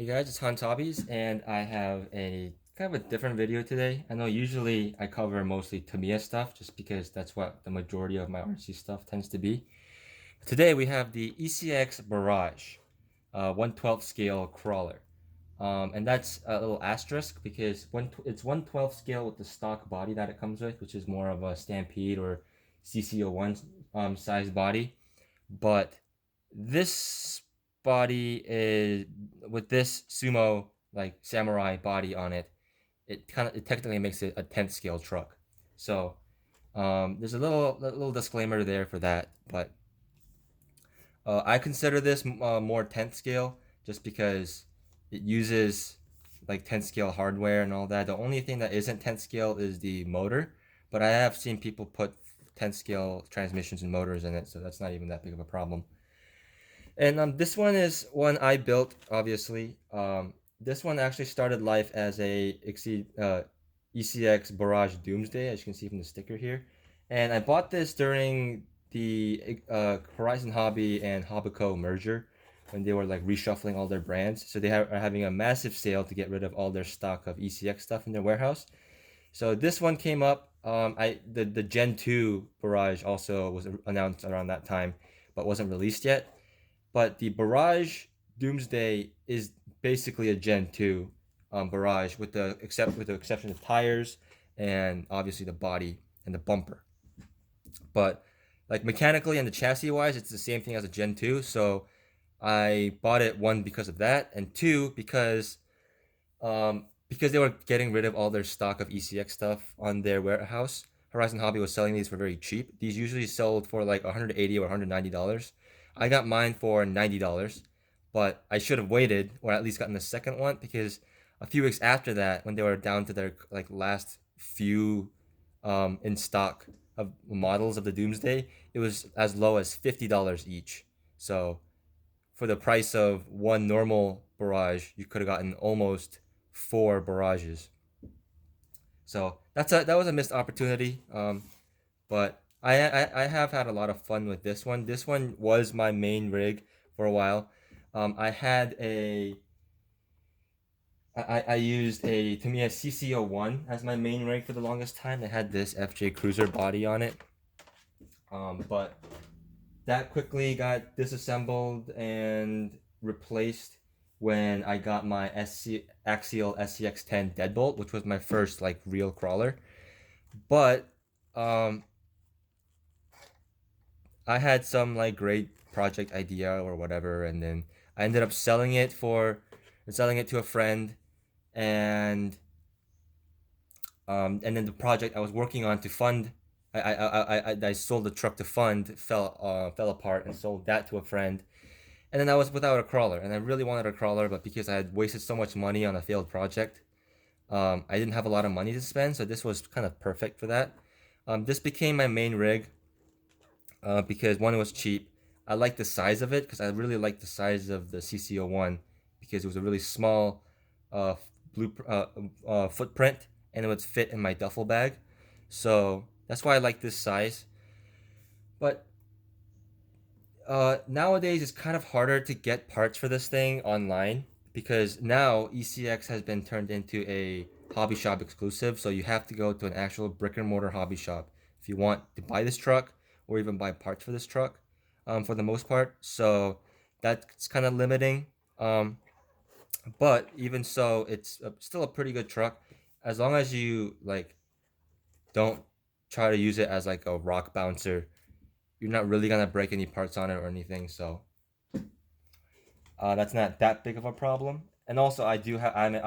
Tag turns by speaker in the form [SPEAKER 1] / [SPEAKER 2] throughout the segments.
[SPEAKER 1] Hey guys, it's Hans Hobbies, and I have a kind of a different video today. I know usually I cover mostly Tamiya stuff just because that's what the majority of my RC stuff tends to be. Today we have the ECX Barrage, 1/12 scale crawler. And that's a little asterisk because it's 1/12 scale with the stock body that it comes with, which is more of a Stampede or CC01 size body. But this body is with this sumo like samurai body on it. It technically makes it a 10th scale truck. So there's a little disclaimer there for that, but I consider this more 10th scale just because it uses like 10th scale hardware and all that. The only thing that isn't 10th scale is the motor, but I have seen people put 10th scale transmissions and motors in it, so that's not even that big of a problem. And this one is one I built, obviously. This one actually started life as a ECX Barrage Doomsday, as you can see from the sticker here. And I bought this during the Horizon Hobby and Hobbico merger when they were like reshuffling all their brands. So they are having a massive sale to get rid of all their stock of ECX stuff in their warehouse. So this one came up. The Gen 2 Barrage also was announced around that time, but wasn't released yet. But the Barrage Doomsday is basically a Gen 2 Barrage with the exception of tires and obviously the body and the bumper. But like mechanically and the chassis wise, it's the same thing as a Gen 2. So I bought it one because of that, and two because they were getting rid of all their stock of ECX stuff on their warehouse. Horizon Hobby was selling these for very cheap. These usually sold for like 180 or $190. I got mine for $90, but I should have waited or at least gotten the second one because a few weeks after that, when they were down to their like last few in stock of models of the Doomsday, it was as low as $50 each. So for the price of one normal barrage, you could have gotten almost four barrages. So that was a missed opportunity. But I have had a lot of fun with this one. This one was my main rig for a while. I had a I used a Tamiya CC01 as my main rig for the longest time. It had this FJ Cruiser body on it. But that quickly got disassembled and replaced when I got my Axial SCX10 deadbolt, which was my first like real crawler. But um, I had some like great project idea or whatever, and then I ended up selling it to a friend, and and then the project I was working on to fund. I sold the truck to fund, fell apart, and sold that to a friend. And then I was without a crawler, and I really wanted a crawler, but because I had wasted so much money on a failed project, I didn't have a lot of money to spend, so this was kind of perfect for that. This became my main rig because one, it was cheap. I liked the size of it because I really liked the size of the CC01 because it was a really small uh, footprint and it would fit in my duffel bag. So that's why I like this size. But nowadays it's kind of harder to get parts for this thing online because now ECX has been turned into a hobby shop exclusive. So you have to go to an actual brick and mortar hobby shop if you want to buy this truck or even buy parts for this truck, for the most part. So that's kind of limiting. But even so, it's still a pretty good truck as long as you like don't try to use it as like a rock bouncer. You're not really gonna break any parts on it or anything, so that's not that big of a problem. And also, I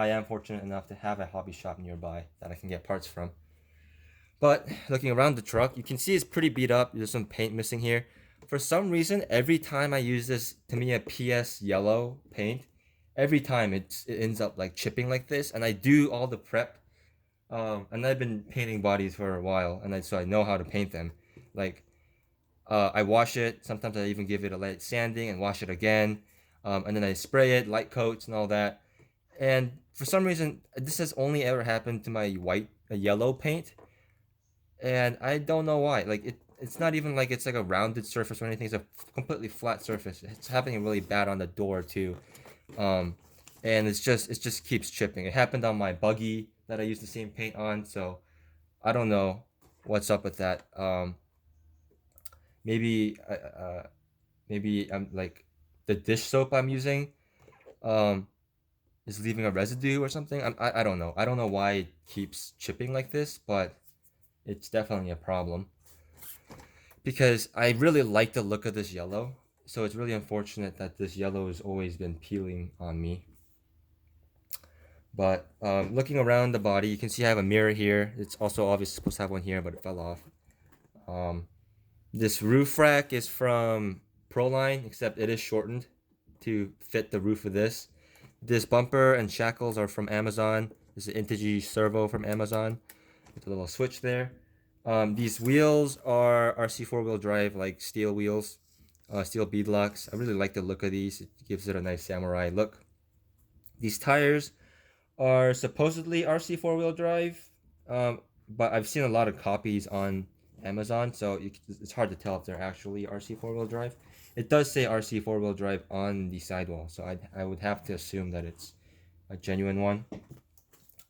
[SPEAKER 1] am fortunate enough to have a hobby shop nearby that I can get parts from. But looking around the truck, you can see it's pretty beat up. There's some paint missing here. For some reason, every time I use this Tamiya PS yellow paint, every time it ends up like chipping like this. And I do all the prep, and I've been painting bodies for a while, so I know how to paint them. Like I wash it. Sometimes I even give it a light sanding and wash it again. And then I spray it, light coats and all that. And for some reason, this has only ever happened to my yellow paint. And I don't know why. Like it's not even like it's like a rounded surface or anything. It's a completely flat surface. It's happening really bad on the door too. Um, and it just keeps chipping. It happened on my buggy that I used the same paint on, so I don't know what's up with that. Maybe maybe I'm like the dish soap I'm using um is leaving a residue or something. I don't know. I don't know why it keeps chipping like this, but it's definitely a problem because I really like the look of this yellow. So it's really unfortunate that this yellow has always been peeling on me. But looking around the body, you can see I have a mirror here. It's also obviously supposed to have one here, but it fell off. Um, this roof rack is from Proline, except it is shortened to fit the roof of this. This bumper and shackles are from Amazon. This is an Integy servo from Amazon with a little switch there. These wheels are RC four-wheel drive, like steel wheels, steel beadlocks. I really like the look of these. It gives it a nice samurai look. These tires are supposedly RC four-wheel drive, but I've seen a lot of copies on Amazon, so it's hard to tell if they're actually RC four-wheel drive. It does say RC four-wheel drive on the sidewall, so I would have to assume that it's a genuine one.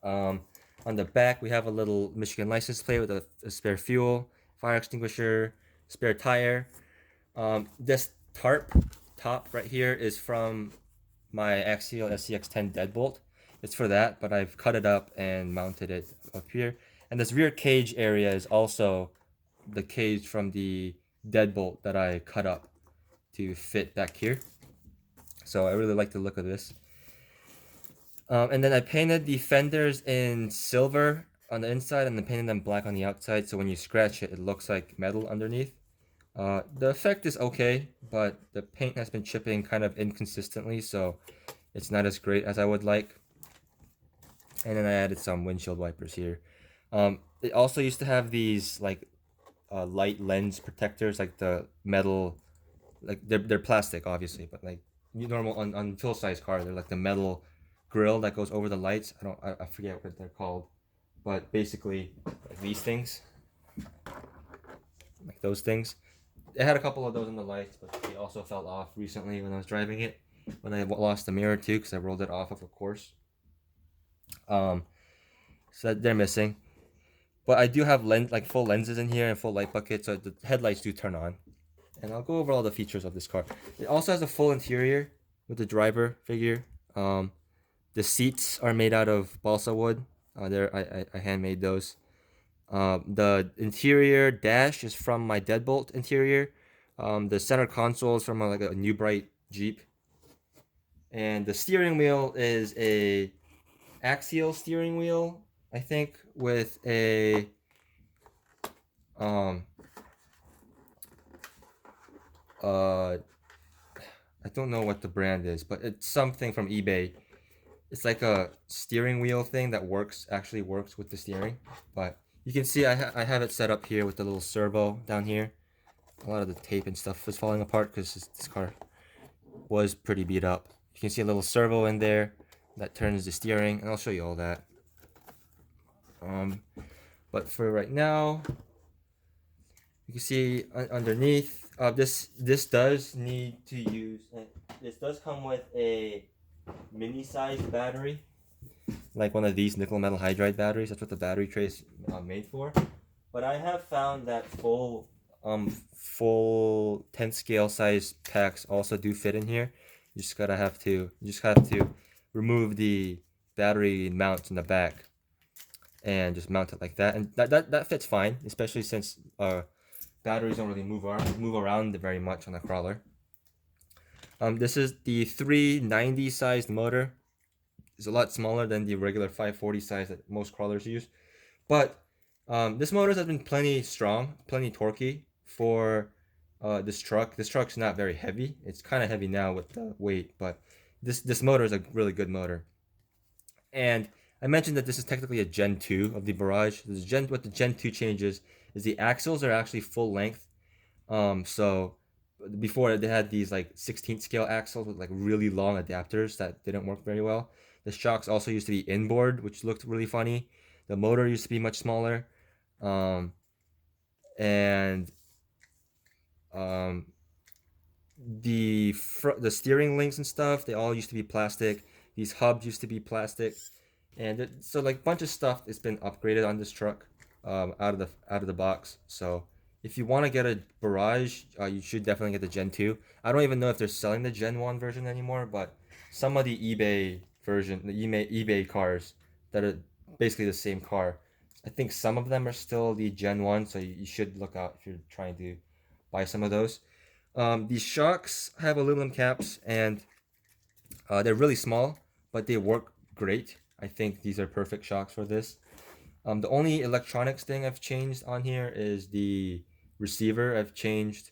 [SPEAKER 1] Um, on the back, we have a little Michigan license plate with a spare fuel, fire extinguisher, spare tire. This top right here is from my Axial SCX10 deadbolt. It's for that, but I've cut it up and mounted it up here. And this rear cage area is also the cage from the deadbolt that I cut up to fit back here. So I really like the look of this. And then I painted the fenders in silver on the inside and then painted them black on the outside. So when you scratch it, it looks like metal underneath. The effect is okay, but the paint has been chipping kind of inconsistently, so it's not as great as I would like. And then I added some windshield wipers here. It also used to have these like light lens protectors, like the metal, like they're plastic obviously, but like normal on full size car, they're like the metal grill that goes over the lights. I forget what they're called, but basically like these things, like those things. It had a couple of those in the lights, but they also fell off recently when I was driving it. When I lost the mirror too, because I rolled it off of a course. So they're missing. But I do have like full lenses in here and full light buckets, so the headlights do turn on. And I'll go over all the features of this car. It also has a full interior with the driver figure. The seats are made out of balsa wood. I handmade those. The interior dash is from my deadbolt interior. The center console is from like a New Bright Jeep. And the steering wheel is a axial steering wheel, I think, with a um I don't know what the brand is, but it's something from eBay. It's like a steering wheel thing that actually works with the steering. But you can see I have it set up here with the little servo down here. A lot of the tape and stuff is falling apart because this car was pretty beat up. You can see a little servo in there that turns the steering, and I'll show you all that. But for right now, you can see underneath. This does need to use. This does come with a mini-sized battery, like one of these nickel metal hydride batteries. That's what the battery tray is made for. But I have found that full 10 scale size packs also do fit in here. You just have to remove the battery mount in the back and just mount it like that, and that fits fine, especially since batteries don't really move around very much on a crawler. This is the 390 sized motor. It's a lot smaller than the regular 540 size that most crawlers use, but this motor has been plenty strong, plenty torquey for this truck. This truck's not very heavy. It's kind of heavy now with the weight, but this motor is a really good motor. And I mentioned that this is technically a Gen 2 of the Barrage. What the Gen 2 changes is the axles are actually full length. So before they had these like 16th scale axles with like really long adapters that didn't work very well. The shocks also used to be inboard, which looked really funny. The motor used to be much smaller. And the steering links and stuff, they all used to be plastic. These hubs used to be plastic, and so like a bunch of stuff has been upgraded on this truck, out of the box. So if you want to get a Barrage, you should definitely get the Gen 2. I don't even know if they're selling the Gen 1 version anymore, but some of the eBay version, the eBay cars that are basically the same car, I think some of them are still the Gen 1, so you should look out if you're trying to buy some of those. These shocks have aluminum caps, and they're really small, but they work great. I think these are perfect shocks for this. The only electronics thing I've changed on here is the receiver. I've changed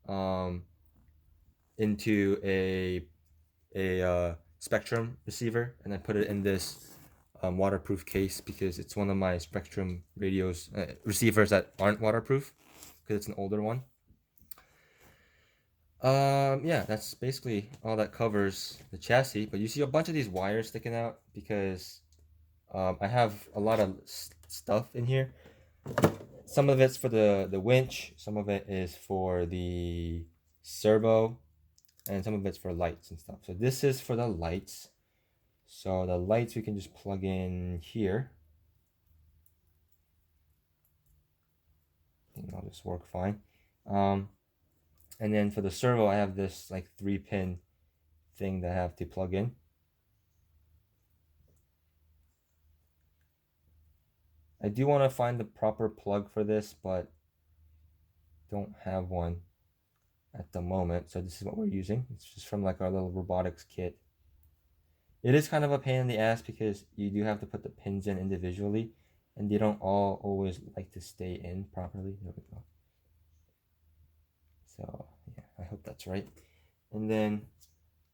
[SPEAKER 1] um, into a Spectrum receiver, and I put it in this waterproof case because it's one of my Spectrum radios receivers that aren't waterproof because it's an older one. Yeah, that's basically all that covers the chassis. But you see a bunch of these wires sticking out because I have a lot of stuff in here. Some of it's for the winch, some of it is for the servo, and some of it's for lights and stuff. So this is for the lights. So the lights we can just plug in here. I think that'll just work fine. And then for the servo, I have this like 3-pin thing that I have to plug in. I do want to find the proper plug for this, but don't have one at the moment. So this is what we're using. It's just from like our little robotics kit. It is kind of a pain in the ass because you do have to put the pins in individually, and they don't all always like to stay in properly. There we go. So yeah, I hope that's right. And then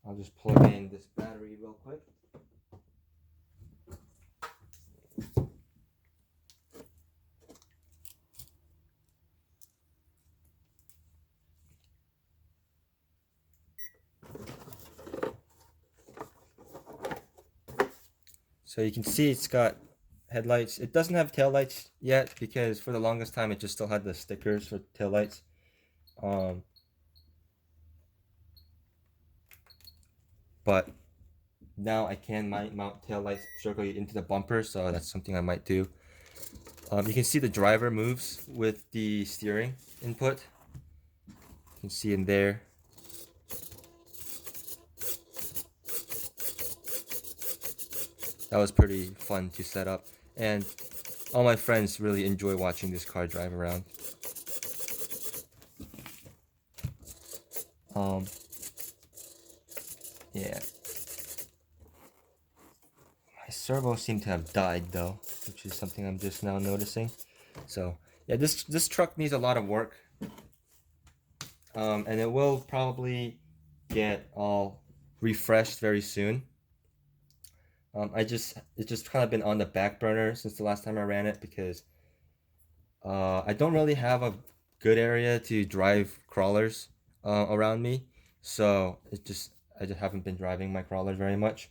[SPEAKER 1] I'll just plug in this battery real quick. So you can see it's got headlights. It doesn't have taillights yet because for the longest time it just still had the stickers for taillights. But now I can mount taillights directly into the bumper, so that's something I might do. You can see the driver moves with the steering input. You can see in there. That was pretty fun to set up, and all my friends really enjoy watching this car drive around. Yeah. My servo seemed to have died though, which is something I'm just now noticing. So yeah, this truck needs a lot of work, and it will probably get all refreshed very soon. It's just kind of been on the back burner since the last time I ran it because I don't really have a good area to drive crawlers around me, so I just haven't been driving my crawlers very much.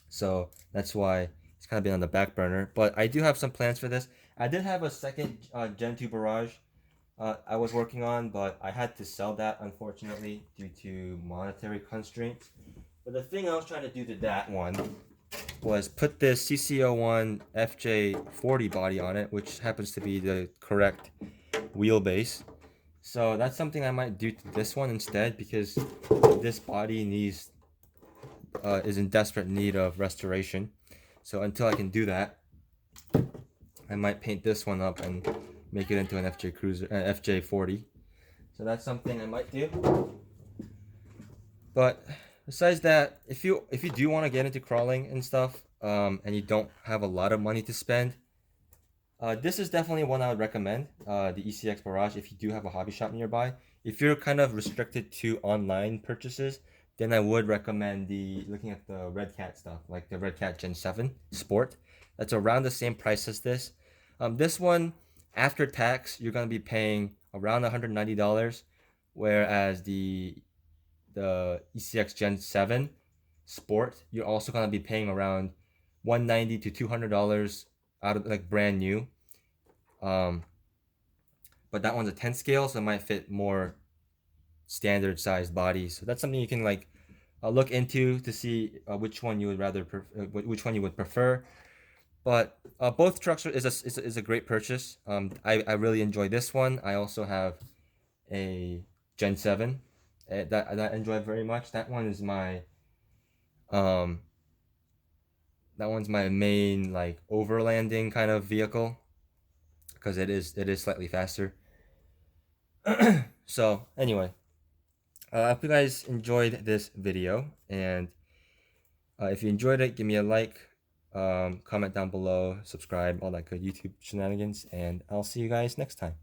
[SPEAKER 1] So that's why it's kind of been on the back burner. But I do have some plans for this. I did have a second Gen 2 Barrage I was working on, but I had to sell that unfortunately due to monetary constraints. But the thing I was trying to do to that one was put this CC01 FJ40 body on it, which happens to be the correct wheelbase. So that's something I might do to this one instead because this body is in desperate need of restoration. So until I can do that, I might paint this one up and make it into an FJ Cruiser, FJ40. So that's something I might do. But besides that, if you do want to get into crawling and stuff, and you don't have a lot of money to spend, this is definitely one I would recommend. The ECX Barrage, if you do have a hobby shop nearby. If you're kind of restricted to online purchases, then I would recommend looking at the Red Cat stuff, like the Red Cat Gen 7 Sport. That's around the same price as this. This one, after tax, you're gonna be paying around $190, whereas the ECX Gen 7 Sport, you're also gonna be paying around $190 to $200 out of like brand new. But that one's a 10 scale, so it might fit more standard sized bodies. So that's something you can like look into to see which one you would which one you would prefer. But both trucks is a great purchase. I really enjoy this one. I also have a Gen 7 that I enjoy very much. Um that one's my main like overlanding kind of vehicle because it is slightly faster. So anyway, I hope you guys enjoyed this video, and if you enjoyed it, give me a like, comment down below, subscribe, all that good YouTube shenanigans, and I'll see you guys next time.